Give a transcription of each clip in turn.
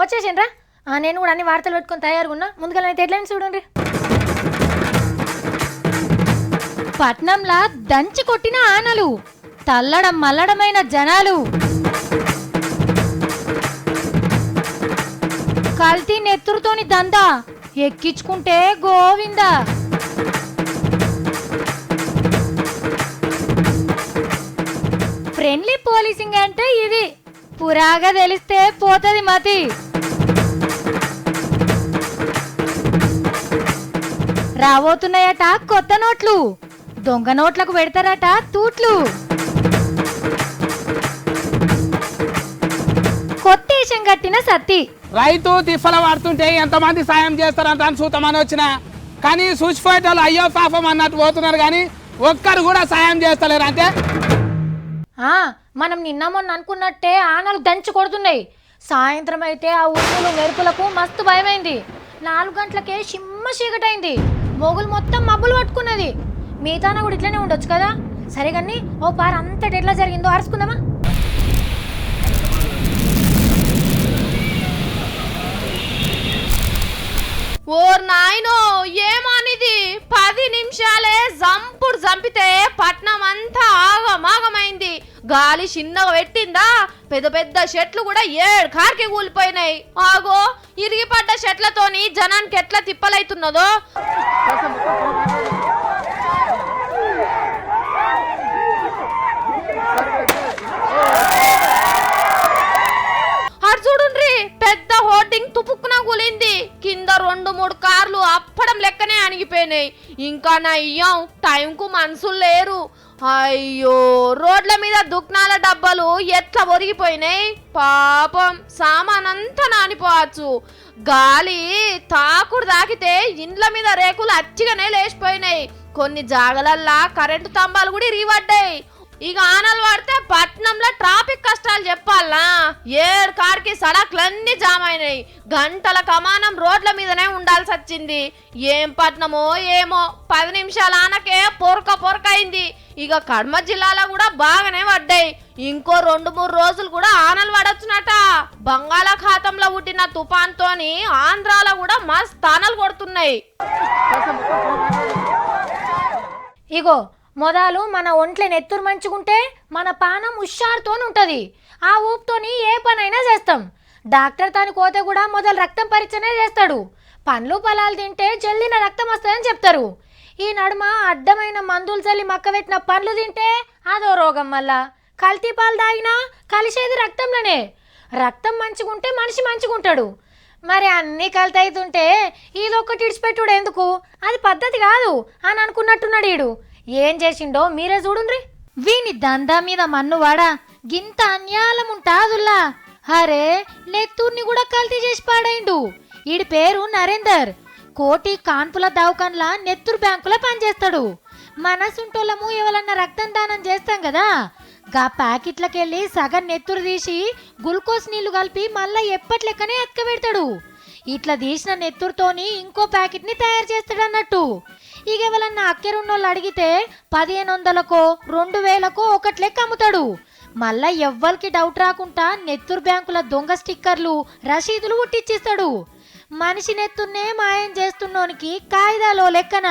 వచ్చేసిండ్రా? నేను కూడా అన్ని వార్తలు పెట్టుకొని తయారుగా ఉన్నా. ముందుగా అయితే హెడ్లైన్స్ చూడండి. పట్నంలా దంచి కొట్టిన ఆనలు, తల్లడం మల్లడమైన జనాలు, కల్తీ నెత్తురుతోని దందా ఎక్కించుకుంటే గోవిందా. ఫ్రెండ్లీ పోలీసింగ్ అంటే ఇది, పురాగా తెలిస్తే పోతది మతి. రాబోతున్నాయట కొత్త నోట్లు, దొంగ నోట్లకు పెడతారట తూట్లు. కొత్తేశం కట్టిన సత్తి, రైతు తిఫల పడుతుంటే ఎంతమంది సాయం చేస్తారంట అని చూద్దామని వచ్చిన, కానీ చూసిపోయేటోళ్ళు అయ్యో పాపం అన్నట్టు పోతున్నారు, కానీ ఒక్కరు కూడా సాయం చేస్తలేరు. అంటే మనం నిన్న మొన్న అనుకున్నట్టే ఆనలు దంచి కొడుతున్నాయి. సాయంత్రం అయితే ఆ ఉరుములు మెరుపులకు మస్తు భయమైంది. 4 గంటలకే సిమ్మ చీకటైంది. మొగులు మొత్తం మబ్బులు పట్టుకున్నది. మిగతాన కూడా ఇట్లనే ఉండొచ్చు కదా. సరే కానీ ఓ పార అంతటి ఎట్లా జరిగిందో అరుచుకుందామా? ఓర్ నాయనో, ఏమనిది 10 నిమిషాలే జంపుడు జంపితే పట్నం అంతా ఆగమాగమైంది. గాలి చిన్నగా పెట్టిందా, పెద్ద పెద్ద చెట్లు కూడా 7 కార్కి కూలిపోయినాయి. ఆగో, ఇరిగిపడ్డ చెట్లతోని జనానికి ఎట్లా తిప్పలైతున్నదో. చూడుండ్రి, పెద్ద హోర్డింగ్ తుపుక్కున కూలింది. కింద 2-3 కార్లు అప్పడం లెక్కనే అణిగిపోయినాయి. ఇంకా నయ్యం టైంకు మనుషులు లేరు. అయ్యో, రోడ్ల మీద దుకాణాల డబ్బాలు ఎట్లా ఒరిగిపోయినాయి. పాపం సామానంతా నానిపోవచ్చు. గాలి తాకుడు తాకితే ఇండ్ల మీద రేకులు అచ్చిగానే లేచిపోయినాయి. కొన్ని జాగలల్లా కరెంటు స్తంభాలు కూడా ఇరిగిపడ్డాయి. ఇక ఆనలు పడితే పట్నంలో ట్రాఫిక్ కష్టాలు చెప్పాలనా? 7 కార్కి సడక్లన్నీ జామ్ అయినాయి. గంటల కమానం రోడ్ల మీదనే ఉండాల్సి వచ్చింది. ఏం పట్నమో ఏమో, 10 నిమిషాల ఆనకే పొరక అయింది. ఇక కడమ జిల్లాలో కూడా బాగానే పడ్డాయి. ఇంకో 2-3 రోజులు కూడా ఆనలు పడొచ్చునట. బంగాళాఖాతంలో పుట్టిన తుఫాన్తోని ఆంధ్రాలో కూడా మస్తు ఆనలు కొడుతున్నాయి. ఇగో మొదలు మన ఒంట్లే నెత్తురు మంచుకుంటే మన పానం హుషారుతోనుంటది. ఆ ఊపుతోని ఏ పనైనా చేస్తాం. డాక్టర్ తాని కోతే కూడా మొదలు రక్తం పరీక్షనే చేస్తాడు. పండ్లు పొలాలు తింటే జల్దిన రక్తం వస్తుందని చెప్తారు. ఈ నడుమ అడ్డమైన మందులు చల్లి మక్కబెట్టిన పండ్లు తింటే అదో రోగం. మళ్ళా కల్తీ పాలు తాగినా కలిసేది రక్తంలోనే. రక్తం మంచుకుంటే మనిషి మంచుకుంటాడు. మరి అన్నీ కల్తీ అవుతుంటే ఇదొక్కటి ఇడిచిపెట్టుడు ఎందుకు? అది పద్ధతి కాదు అని అనుకున్నట్టున్నాడు ఈడు. ఏం చేసిండో మీరే చూడుండ్రి. వీని దందా మీద మన్నువాడా గింత అన్యాయం ఉంటాదుల్లా. అరే, నెత్తూర్ని కూడా కల్తీ చేసి పాడైండు. ఈడి పేరు నరేందర్. కోటి కాన్పుల దవాఖాన్లా నెత్తూరు బ్యాంకులో పనిచేస్తాడు. మనసుంటోళ్ళము ఎవరన్నా రక్తం దానం చేస్తాం కదా, గా ప్యాకెట్లకెళ్ళి సగం నెత్తురు తీసి గ్లూకోజ్ నీళ్లు కలిపి మళ్ళా ఎప్పట్లెక్కనే ఎత్తుకబెడతాడు. ఇట్లా తీసిన నెత్తురుతోని ఇంకో ప్యాకెట్ని తయారు చేస్తాడన్నట్టు. ఇక ఎవరన్నా అక్కెరున్నోళ్ళు అడిగితే 1500కో 2000కో ఒకటి లెక్క అమ్ముతాడు. మళ్ళా ఎవ్వరికి డౌట్ రాకుండా నెత్తురు బ్యాంకుల దొంగ స్టిక్కర్లు రసీదులు ఉట్టిచ్చిస్తాడు. మనిషి నెత్తున్నే మాయం చేస్తున్నోనికి కాయిదాలో లెక్కన.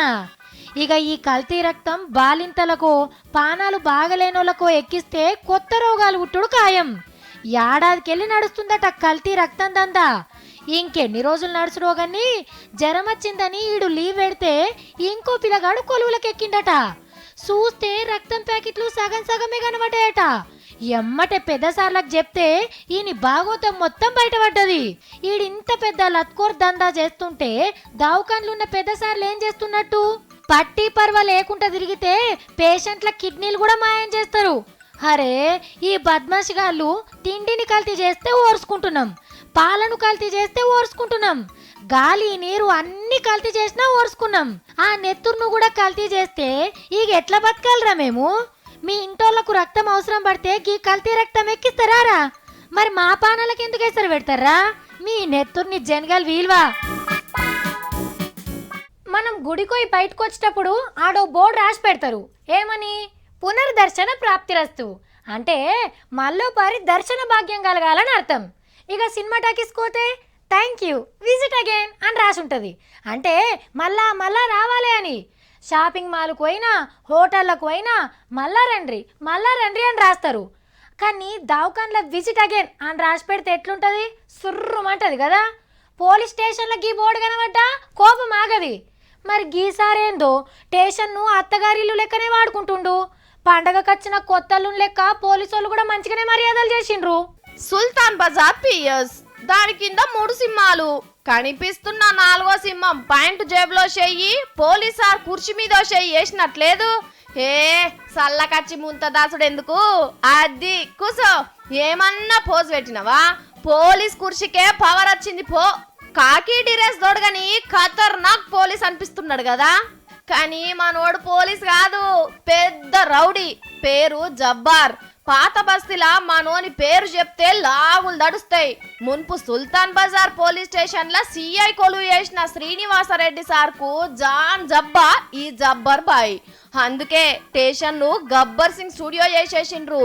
ఇక ఈ కల్తీ రక్తం బాలింతలకో పానాలు బాగలేనోళ్ళకో ఎక్కిస్తే కొత్త రోగాలు పుట్టుడు ఖాయం. ఏడాదికెళ్ళి నడుస్తుందట కల్తీ రక్తం దందా. ఇంకెన్ని రోజులు నడుచుడో గాని జ్వరం వచ్చిందని ఈడు లీవ్ పెడితే ఇంకో పిల్లగాడు కొలువులకెక్కిండట. చూస్తే రక్తం ప్యాకెట్లు సగం సగమే కనబడ్డాయట. ఎమ్మటే పెద్ద సార్లకు చెప్తే ఈయన భాగోతం మొత్తం బయటపడ్డది. ఈడింత పెద్ద లత్కోర్ దందా చేస్తుంటే దవాఖాన్లున్న పెద్ద సార్లు ఏం చేస్తున్నట్టు? పట్టి పర్వ లేకుండా తిరిగితే పేషెంట్ల కిడ్నీలు కూడా మాయం చేస్తారు. అరే, ఈ బద్మాషిగాళ్ళు తిండిని కల్తీ చేస్తే ఓర్చుకుంటున్నాం, పాలను కల్తీ చేస్తే ఓర్చుకుంటున్నాం, గాలి నీరు అన్ని కల్తీ చేసినా ఓర్చుకున్నాం. ఆ నెత్తురును కూడా కల్తీ చేస్తే ఇక ఎట్లా బతకాలరా మేము? మీ ఇంటోళ్లకు రక్తం అవసరం పడితే ఈ కల్తీ రక్తం ఎక్కిస్తారా? మరి మా పానాలకు ఎందుకు ఎసరు పెడతారా? మీ నెత్తుర్ని జనగల్ వీల్వా. మనం గుడికోయి బయటకు వచ్చేటప్పుడు ఆడో బోర్డు రాసి పెడతారు. ఏమని? పునర్దర్శన ప్రాప్తిరస్తు. అంటే మళ్ళోపారి దర్శన భాగ్యం కలగాలని అర్థం. ఇక సినిమా టాకీస్ కోతే థ్యాంక్ యూ విజిట్ అగైన్ అని రాసి ఉంటుంది. అంటే మళ్ళా మళ్ళా రావాలి అని. షాపింగ్ మాల్కు పోయినా హోటళ్ళకు పోయినా మళ్ళా రండి అని రాస్తారు. కానీ దవాఖాన్లో విజిట్ అగైన్ అని రాసి పెడితే ఎట్లుంటుంది? సుర్రుమంటది కదా. పోలీస్ స్టేషన్లో గీ బోర్డు కనబడ్డా కోపం ఆగది. మరి గీసారేందో స్టేషన్ను అత్తగారిల్లు లెక్కనే వాడుకుంటుండు. పండగకొచ్చిన కొత్తలు లెక్క పోలీసు వాళ్ళు కూడా మంచిగానే మర్యాదలు చేసిండ్రు. సుల్తాన్ బజార్ పిఎస్, దాని కింద 3 సింహాలు, కనిపిస్తున్న 4వ సింహం పాయింట్ జేబులో చెయ్యి, పోలీసార్ కుర్చీ మీద చెయ్యి వేసినట్లేదు. ఏ సల్లకచ్చి ముంతదాసుడు ఎందుకు? అది కూసో. ఏమన్నా పోజు పెట్టినవా? పోలీస్ కుర్చీకే పవర్ వచ్చింది పో. కాకి డ్రెస్ దొడగని ఖతర్నాక్ పోలీస్ అనిపిస్తున్నాడు కదా. కానీ మనోడు పోలీస్ కాదు, పెద్ద రౌడీ. పేరు జబ్బార్. పాత బస్తీలా మనోని పేరు చెప్తే లాగులు దడుస్తాయి. మున్పు సుల్తాన్ బజార్ పోలీస్ స్టేషన్ లా సిఐ కొలువు చేసిన శ్రీనివాసరెడ్డి సార్కు జాన్ జబ్బా ఈ జబ్బర్ బాయ్. అందుకే స్టేషన్ ను గబ్బర్ సింగ్ స్టూడియో చేసేసిండ్రు.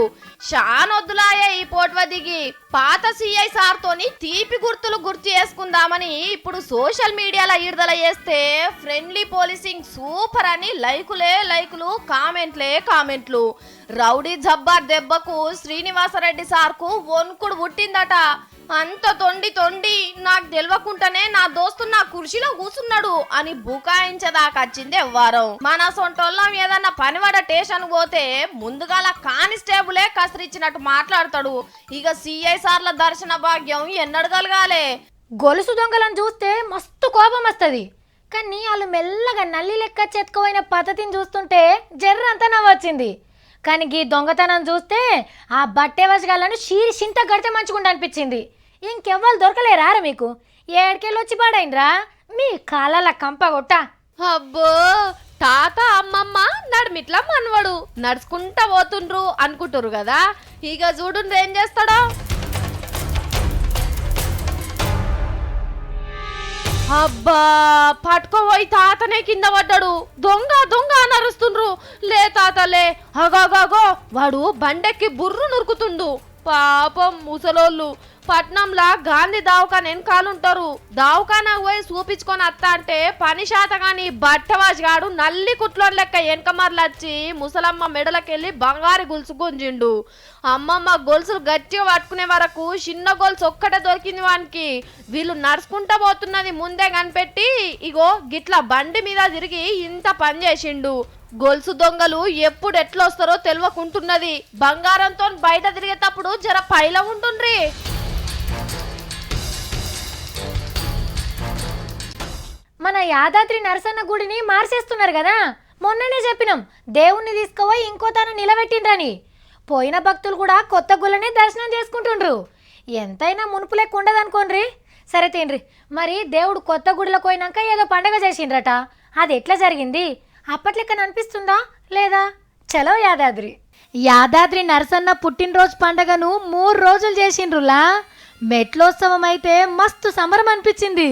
షానొద్దులాయే ఈ పోట్వ దిగి పాత సిఐ సార్ తోని తీపి గుర్తులు గుర్తు చేసుకుందామని ఇప్పుడు సోషల్ మీడియాలో విడుదల చేస్తే ఫ్రెండ్లీ పోలీసింగ్ సూపర్ అని లైకులు కామెంట్లు. రౌడీ జబ్బార్ దెబ్బకు శ్రీనివాసరెడ్డి సార్కు వణుకుడు పుట్టిందట. అంత తొండి నాకు తెలియకుండానే నా దోస్తు నా కుర్చీలో కూర్చున్నాడు అని బుకాయించదాకొచ్చింది ఎవ్వారం. మన సొంటోళ్ళం ఏదన్నా పనివాడ స్టేషన్ పోతే ముందుగాల కానిస్టేబులే కసిరిచ్చినట్టు మాట్లాడతాడు. ఇక సిఐ సార్ల దర్శన భాగ్యం ఎన్నడు కలగాలే. గొలుసు దొంగలను చూస్తే మస్తు కోపం వస్తుంది. కానీ వాళ్ళు మెల్లగా నల్లి లెక్క చెత్తుకుపోయిన పద్ధతిని చూస్తుంటే జర్రంతా నవ్వొచ్చింది. కానీ ఈ దొంగతనం చూస్తే ఆ బట్టే వసగాలను చింత గడితే మంచిగుండ అనిపించింది. ఇంకెవ్వరు దొరకలేరా మీకు? ఏడికెళ్ళి వచ్చి పాడైనరా మీ కాలాల కంపగొట్ట. అబ్బో, తాత అమ్మమ్మ నడుమిట్లా మనవడు నడుచుకుంటా పోతుండ్రు అనుకుంటారు కదా. ఇక చూడు ఏం చేస్తాడో. అబ్బా, పట్టుకోపోయి తాతనే కింద పడ్డాడు. దొంగ అని అరుస్తుండ్రు. లే తాతలే, అగో వాడు బండెక్కి బుర్రు నురుకుతుండు. పాపం ముసలోళ్ళు. పట్నంలా గాంధీ దవాఖాన వెనకాలుంటారు. దవాఖాన పోయి చూపించుకొని అత్త అంటే పని శాతగాని బట్టవాజిగాడు నల్లి కుట్లోని లెక్క వెనకమర్లొచ్చి ముసలమ్మ మెడలకెళ్ళి బంగారు గొలుసు గుంజిండు. అమ్మమ్మ గొలుసులు గట్టిగా పట్టుకునే వరకు చిన్న గొలుసు ఒక్కటే దొరికింది వానికి. వీళ్ళు నడుచుకుంటా పోతున్నది ముందే కనిపెట్టి ఇగో గిట్లా బండి మీద తిరిగి ఇంత పని చేసిండు. గొలుసు దొంగలు ఎప్పుడు ఎట్లొస్తారో తెలియకుంటున్నది. బంగారంతో బయట తిరిగేటప్పుడు జర పైల ఉంటుండ్రి. మన యాదాద్రి నరసన్న గుడిని మార్చేస్తున్నారు కదా. మొన్ననే చెప్పినాం దేవుణ్ణి తీసుకుపోయి ఇంకో తన నిలబెట్టిండ్రని. పోయిన భక్తులు కూడా కొత్త గుళ్ళనే దర్శనం చేసుకుంటుండ్రు. ఎంతైనా మునుపు లెక్క ఉండదనుకోండి. సరే తిండ్రి. మరి దేవుడు కొత్త గుడిలోకి పోయినాక ఏదో పండగ చేసిండ్రట. అది ఎట్లా జరిగింది? అప్పట్లెక్కన అనిపిస్తుందా లేదా? చలో యాదాద్రి నరసన్న పుట్టినరోజు పండగను 3 రోజులు చేసిండ్రులా. మెట్లోత్సవం అయితే మస్తు సమరం అనిపించింది.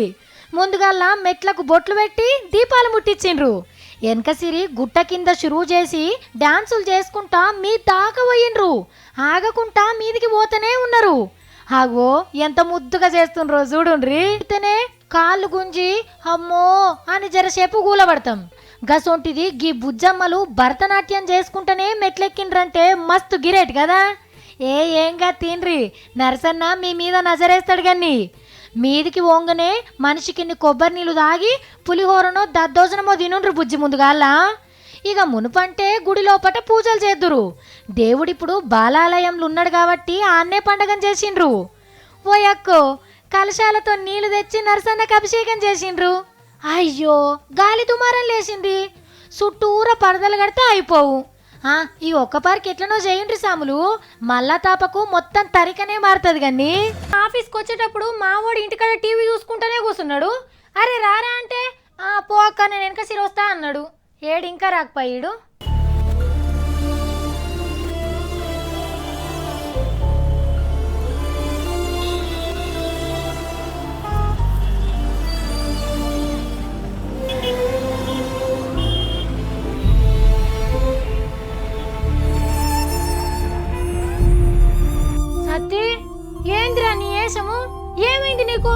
ముందుగాల మెట్లకు బొట్లు పెట్టి దీపాలు ముట్టించిండ్రు. వెనకసిరి గుట్ట కింద షురువు చేసి డాన్సులు చేసుకుంటా మీ దాకా పోయిండ్రు. ఆగకుండా మీదికి పోతూనే ఉన్నారు. ఆగో ఎంత ముద్దుగా చేస్తుండ్రో చూడుండ్రి. అయితేనే కాళ్ళు గుంజి అమ్మో అని జరసేపు కూలబడతాం. గసొంటిది గీ బుజ్జమ్మలు భరతనాట్యం చేసుకుంటేనే మెట్లెక్కిండ్రంటే మస్తు గిరేట్ కదా. ఏంగా తిండ్రి, నరసన్న మీ మీద నజరేస్తాడు గన్ని. మీదికి ఓంగనే మనిషికిన్ని కొబ్బరి నీళ్ళు తాగి పులిహోరనో దద్దోజనమో తినుండ్రు బుజ్జి ముందుగాల. ఇక మునుపంటే గుడి లోపట పూజలు చేద్దురు. దేవుడిప్పుడు బాలాలయంలో ఉన్నాడు కాబట్టి ఆన్నే పండగం చేసిండ్రు. ఓయక్కో, కలశాలతో నీళ్లు తెచ్చి నరసన్నకు అభిషేకం చేసిండ్రు. అయ్యో, గాలి దుమారం లేచింది. చుట్టూర పరదలు కడితే అయిపోవు. ఈ ఒక్కపారికి ఎట్లనో చేయండి సాములు. మళ్ళా తాపకు మొత్తం తరికనే మారుతుంది. కానీ ఆఫీస్కి వచ్చేటప్పుడు మావోడు ఇంటికాడ టీవీ చూసుకుంటూనే కూర్చున్నాడు. అరే రారా అంటే పో అక్క నేను వెనక సిరొస్తా అన్నాడు. ఏడు ఇంకా రాకపోయాడు. సత్తి, ఏంద్రా నీ ఏషము? ఏమైంది నీకు?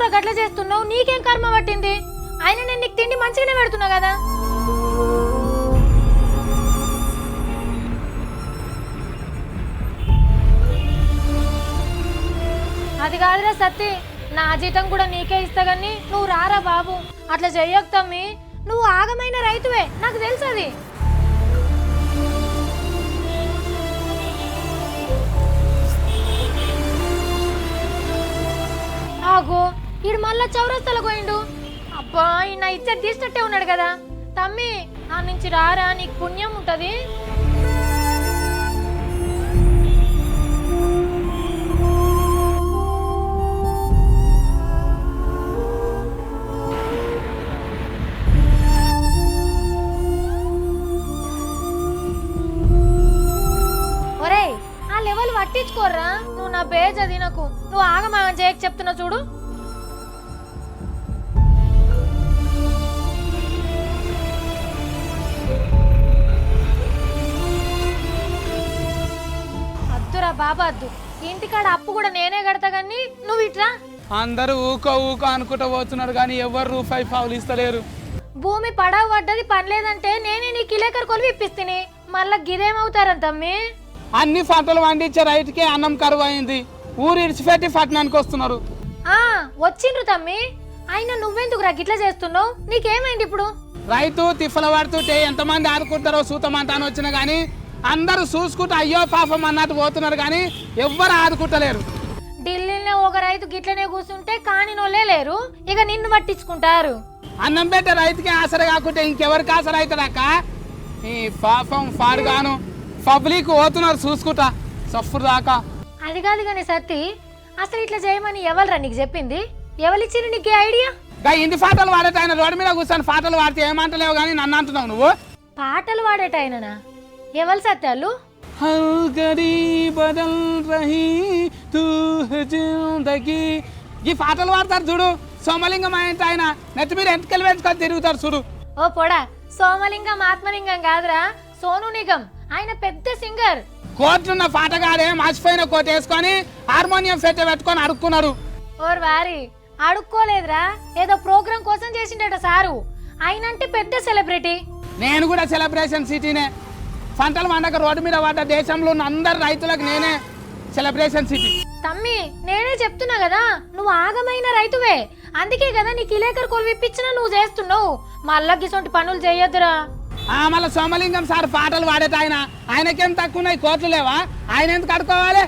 ఎందుకురా గట్ల చేస్తున్నావు? నీకేం కర్మ పట్టింది? అయినా నేను నీకు తిండి మంచిగానే పెడుతున్నా కదా. అది కాదురా సత్తి, నా జీతం కూడా నీకే ఇస్తా గాని నువ్వు రారా బాబు. అట్లా చెయ్యకు తమ్మి, నువ్వు ఆగమైన రైతువే, నాకు తెలుసు అది. ఆగో ఈడు మళ్ళా చౌరస్తాలకు పోయిండు. అబ్బా ఈయన ఇచ్చేది తీసినట్టే ఉన్నాడు కదా. తమ్మి ఆ నుంచి రారా, నీకు పుణ్యం ఉంటది. ఒరేయ్ ఆ లెవెల్ పట్టించుకోర్రా, నువ్వు నా పేజ్ అది నాకు. నువ్వు ఆగమాగం చేయక చెప్తున్నా చూడు. అద్దురా బాబా అద్దు, ఇంటికాడ అప్పు కూడా నేనే కడతా గాని నువ్వు ఇట్రా. అందరూ ఊకో అనుకుంటూ పోతున్నారు కానీ ఎవరు రూపాయి పావులు ఇస్తలేరు. భూమి పడవ పడ్డది పనిలేదంటే నేనే నీ కిలేకర్ కొలువు ఇప్పిస్తిని. మళ్ళా గిదేమవుతారని తమ్మి. అన్ని పంటలు పండించే రైతుకే అన్నం కరువు అయింది. ఊరు ఇడిచిపెట్టి పట్టణానికి వస్తున్నారు. వచ్చిండ్రు తమ్మి. అయినా నువ్వెందుకురా గిట్లా చేస్తున్నావు? నీకేమైంది ఇప్పుడు? రైతు తిఫల పడుతుంటే ఎంతమంది ఆదుకుంటారో సూతమంతాను వచ్చినా కానీ అందరూ చూసుకుంటూ అయ్యో పాపం అన్నట్టు పోతున్నారు కానీ ఎవ్వరు ఆదుకుంటలేరు. ఢిల్లీలో ఒక రైతు గిట్లనే కూర్చుంటే కానినోళ్ళే లేరు, ఇక నిన్ను పట్టించుకుంటారు. అన్నం పెట్టే రైతుకి ఆసర కాకుంటే ఇంకెవరికి ఆసర అవుతాడక్క? ఈ పాపం పాడుగాను పబ్లిక్ పోతున్నారు చూసుకుంటా సఫ్ఫురు దాకా. అది కాదు కానీ సత్తి, అసలు ఇట్లా చేయమని ఎవరురా నీకు చెప్పింది? ఎవరిచ్చిండ్రు నీకు ఐడియా? ఇంటి పాటలు వాడేట ఆయన రోడ్డు మీద కూర్చొని పాటలు వాడితే ఏమంటలేవు కానీ నన్ను అంటున్నావు నువ్వు. పాటలు వాడేట ఆయననా? ఎవరు సత్యాలు? ఈ పాటలు వాడతారు చూడు, సోమలింగం అంటే ఆయన నెత్తి మీద ఎంతకెళ్ళి పెంచుకొని తిరుగుతారు చూడు. ఓ పొడా, సోమలింగం ఆత్మలింగం కాదురా, సోను నిగం. ఆయన పెద్ద సింగర్. కోర్టున్న పాటగాడే మర్చిపోయిన కోట్ వేసుకొని హార్మోనియం పెట్టుకొని అడుక్కున్నాడు. ఓర్ వారి అడుక్కోలేదురా, ఏదో ప్రోగ్రాం కోసం చేసిండట సారు. ఆయనంటే పెద్ద సెలబ్రిటీ. నేను కూడా సెలబ్రేషన్ సిటీనే. పంటలు పండగ రోడ్డు మీద పడ్డ దేశంలో ఉన్న అందరు రైతులకు నేనే సెలబ్రేషన్ సిటీ. తమ్మి నేనే చెప్తున్నా కదా, నువ్వు ఆగమైన రైతువే. అందుకే కదా నీ కిలేకర్ కొలువు ఇప్పించినా నువ్వు చేస్తున్నావు. మళ్ళా గిసొంటి పనులు చేయొద్దురా. మళ్ళీ సోమలింగం సార్ పాటలు పాడేట ఆయనకేం తక్కువ ఉన్నాయి, కోట్లు లేవా? ఆయన ఎందుకు అడుకోవాలి?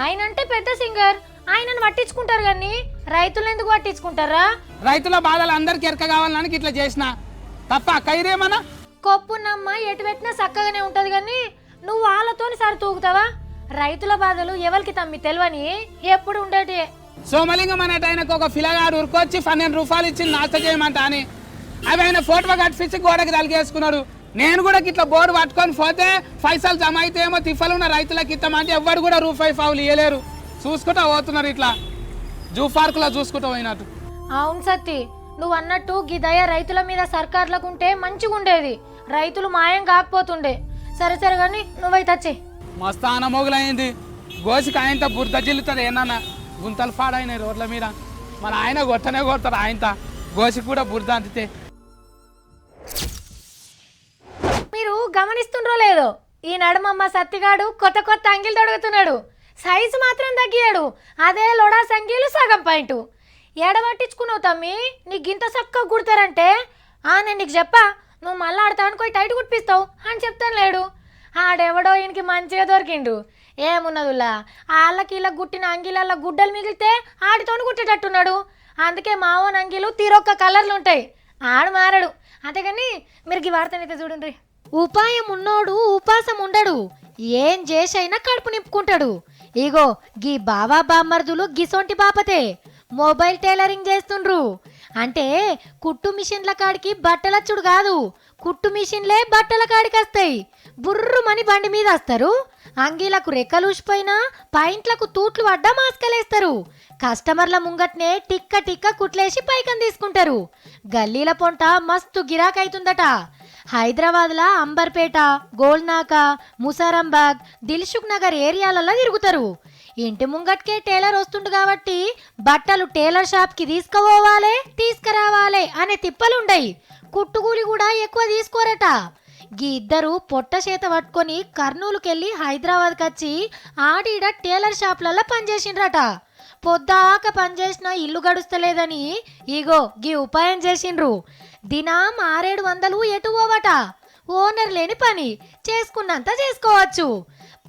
ఆయనంటే పెద్ద సింగర్, ఆయనను పట్టించుకుంటారు కానీ రైతులు ఎందుకు పట్టించుకుంటారా? రైతుల బాధలు అందరికి ఎరక కావాలని ఇట్లా చేసిన తప్ప కైరేమన్నా. కొప్పున్నమ్మ ఎటు పెట్టినా చక్కగానే ఉంటది కానీ నువ్వు వాళ్ళతోని సరి తూగుతావా? రైతుల బాధలు ఎవరికి తమ్మి తెలియని ఎప్పుడు ఉండేటి. సోమలింగం అనేట ఆయనకు ఒక పిల్లగాడు ఉరుకొచ్చి 12 రూపాయలు ఇచ్చి నాశ చేయమంట అని అవి ఆయన ఫోటో కట్టించి గోడకి తలిగేసుకున్నాడు. నేను కూడా ఇట్లా బోర్డు పట్టుకొని పోతే పైసలు జమ అయితే ఏమో తిఫలున్న రైతులకు ఇస్తామంటే ఎవ్వరు కూడా రూపాయి పావులు ఇవ్వలేరు. చూసుకుంటా పోతున్నారు ఇట్లా జూ పార్కులో చూసుకుంటూ పోయినట్టు. అవును సత్తి, నువ్వు అన్నట్టు గిదయ రైతుల మీద సర్కార్లకు ఉంటే మంచిగా ఉండేది. రైతులు మాయం కాకపోతుండే. సరే సరే కానీ నువ్వైతే వచ్చి మస్తు ఆనమోగులైంది. గోసికి ఆయనతో బురద జిల్లుతుంది ఏమన్నా గుంతలు పాడైనాయి రోడ్ల మీద. మన ఆయన కొట్టనే కొడతాడు ఆయనతో. గోసికి కూడా బురద అంతితే. మీరు గమనిస్తుండ్రో లేదో, ఈ నడుమమ్మ సత్తిగాడు కొత్త కొత్త అంగిలు తొడుగుతున్నాడు. సైజు మాత్రం తగ్గియాడు. అదే లోడా సంగీలు సగం పాయింట్. ఎడబట్టించుకున్నావు తమ్మి, నీకు గింత చక్కగా కుడతారంటే. నేను నీకు చెప్పా, నువ్వు మళ్ళీ ఆడతా అనుకో టైట్ కుట్టిస్తావు అని చెప్తాను లేడు. ఆడెవడో ఈయనకి మంచిగా దొరికిండు. ఏమున్నదులా వాళ్ళకి ఇలా గుట్టిన అంగిలల్లో గుడ్డలు మిగిలితే ఆడితోని కుట్టేటట్టున్నాడు. అందుకే మావోన్ అంగిలు తీరొక్క కలర్లు ఉంటాయి. ఆడు మారడు. అంతేగాని మీరు గీ వార్తనైతే చూడండి. ఉపాయం ఉన్నోడు ఉపాసం ఉండడు, ఏం చేసైనా కడుపు నింపుకుంటాడు. ఇగో గీ బావా బామ్మర్దులు గిసొంటి బాపతే మొబైల్ టైలరింగ్ చేస్తుండ్రు. అంటే కుట్టు మిషన్ల కాడికి బట్టలచ్చుడు కాదు, కుట్టు మిషన్లే బట్టల కాడికి వస్తాయి. బుర్రుమని బండి మీద వస్తారు. అంగీలకు రెక్కలూసిపోయినా పాయింట్లకు తూట్లు పడ్డా మాస్కలేస్తారు. కస్టమర్ల ముంగట్నే టిక్క టిక్క కుట్లేసి పైకం తీసుకుంటారు. గల్లీల పొంట మస్తు గిరాకైతుందట. హైదరాబాద్లా అంబర్పేట, గోల్నాక, ముసారంబాగ్, దిల్సుఖ్ నగర్ ఏరియాలలో తిరుగుతారు. ఇంటి ముంగట్కే టైలర్ వస్తుండు కాబట్టి బట్టలు టైలర్ షాప్కి తీసుకురావాలి అనే తిప్పలుండయి. కుట్టుకూలి కూడా ఎక్కువ తీసుకోరట. గీ ఇద్దరు పొట్ట చేత పట్టుకొని కర్నూలుకెళ్ళి హైదరాబాద్కి వచ్చి ఆడీడ టైలర్ షాప్లలో పనిచేసిండ్రట. పొద్దాక పనిచేసిన ఇల్లు గడుస్తలేదని ఇగో గీ ఉపాయం చేసిండ్రు. దినం 600-700 ఎటు పోవట. ఓనర్ లేని పని చేసుకున్నంత చేసుకోవచ్చు.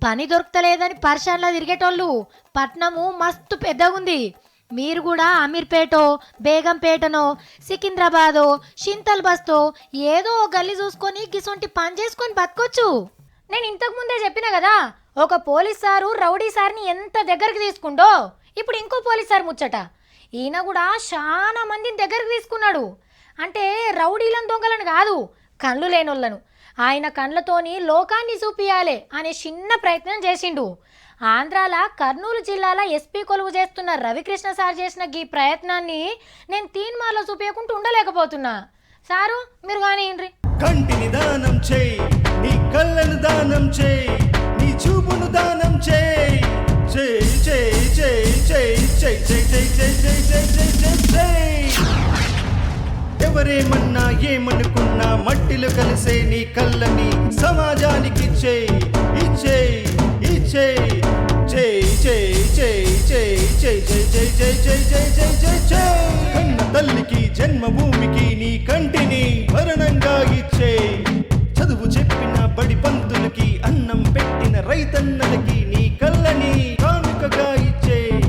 పని దొరకలేదని పరిశాన్లా తిరిగేటోళ్ళు పట్నము మస్తు పెద్దగుంది. మీరు కూడా అమీర్పేటో, బేగంపేటనో, సికింద్రాబాదో, షింతల్ బస్తో ఏదో గల్లి చూసుకొని గిసొంటి పని చేసుకొని బతకొచ్చు. నేను ఇంతకు ముందే చెప్పిన కదా, ఒక పోలీస్ సారు రౌడీ సార్ని ఎంత దగ్గరికి తీసుకుండో ఇప్పుడు ఇంకో పోలీస్ సార్ ముచ్చట. ఈయన కూడా చాలా మందిని దగ్గరికి తీసుకున్నాడు. అంటే రౌడీలను దొంగలను కాదు, కళ్ళు లేనోళ్ళను. ఆయన కళ్ళతోని లోకాన్ని చూపియాలి అనే చిన్న ప్రయత్నం చేసిండు. ఆంధ్రాల కర్నూలు జిల్లాల ఎస్పీ కొలువు చేస్తున్న రవికృష్ణ సార్ చేసిన ఈ ప్రయత్నాన్ని నేను తీన్మార్లో చూపించకుండా ఉండలేకపోతున్నా. సారు మీరు కానీ కంటిని దానం చేయి, నీ కళ్ళను దానం చేయి, నీ చూపును దానం చేయి. చేయి చేయి చేయి చేయి చేయి చేయి చేయి చేయి చేయి చేయి చేయి చేయి. ఎవరేమన్నా ఏమనుకున్నా మట్టిలో కలిసే నీ కళ్ళని సమాజానికి ఇచ్చేయి. ఇచ్చేయి ఇచ్చేయి చేయి చేయి చేయి చేయి చేయి చేయి చేయి చేయి చేయి చేయి చేయి చేయి. కన్న తల్లికి జన్మభూమికి నీ కంటిని భరణంగా ఇచ్చేయి. చదువు చెప్పిన బడి పంతులకి అన్నం పెట్టిన రైతన్నలకి నీ కళ్ళని కానుకగా ఇచ్చేయి.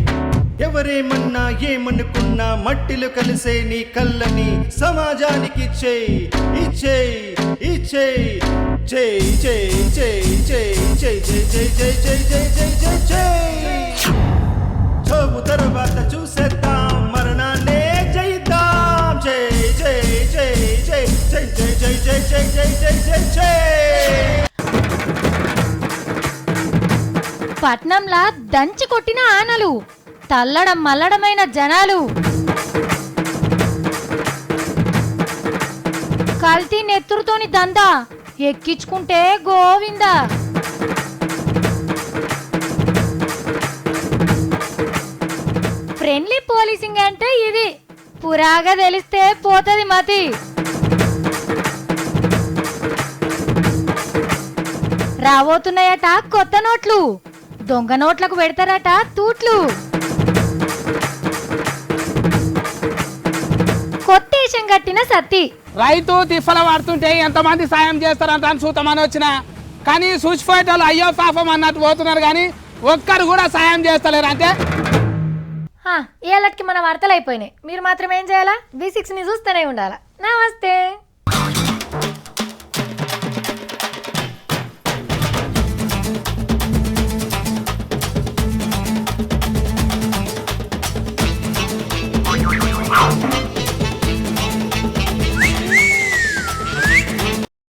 ఎవరేమన్నా ఏమనుకున్నా మట్టిలో కలిసే నీ కళ్ళని సమాజానికి ఇచ్చేయి. ఇచ్చేయి ఇచ్చేయి చేయి చేయి చేయి చేయి చేయి చేయి చేయి చేయి చేయి చేయి చేయి చేయి. చోపు తర్వాత చూసేద్దాం, మరణాన్నే జయిద్దాం. చేయి చేయి చేయి చేయి చేయి చేయి చేయి చేయి చేయి చేయి చేయి చేయి. పట్నంలా దంచి కొట్టిన ఆనలు, తల్లడం మల్లడమైన జనాలు, కల్తీ నెత్తురుతోని దందా ఎక్కించుకుంటే గోవిందా. ఫ్రెండ్లీ పోలీసింగ్ అంటే ఇది. పురాగా తెలిస్తే పోతది మతి. రాబోతున్నాయట కొత్త నోట్లు, దొంగ నోట్లకు పెడతారట తూట్లు. కొట్టేశం కట్టిన సత్తి. రైతు తిప్పల పడుతుంటే ఎంతమంది సాయం చేస్తారంట అని చూద్దామని వచ్చిన, కానీ చూసిపోయేటోళ్ళు అయ్యో పాపం అన్నట్టు పోతున్నారు, కానీ ఒక్కరు కూడా సాయం చేస్తలేరు. అంటే ఏళ్ళకి మన వార్తలు అయిపోయినాయి. మీరు మాత్రం ఏం చేయాలా? V6ని చూస్తూనే ఉండాలా. నమస్తే.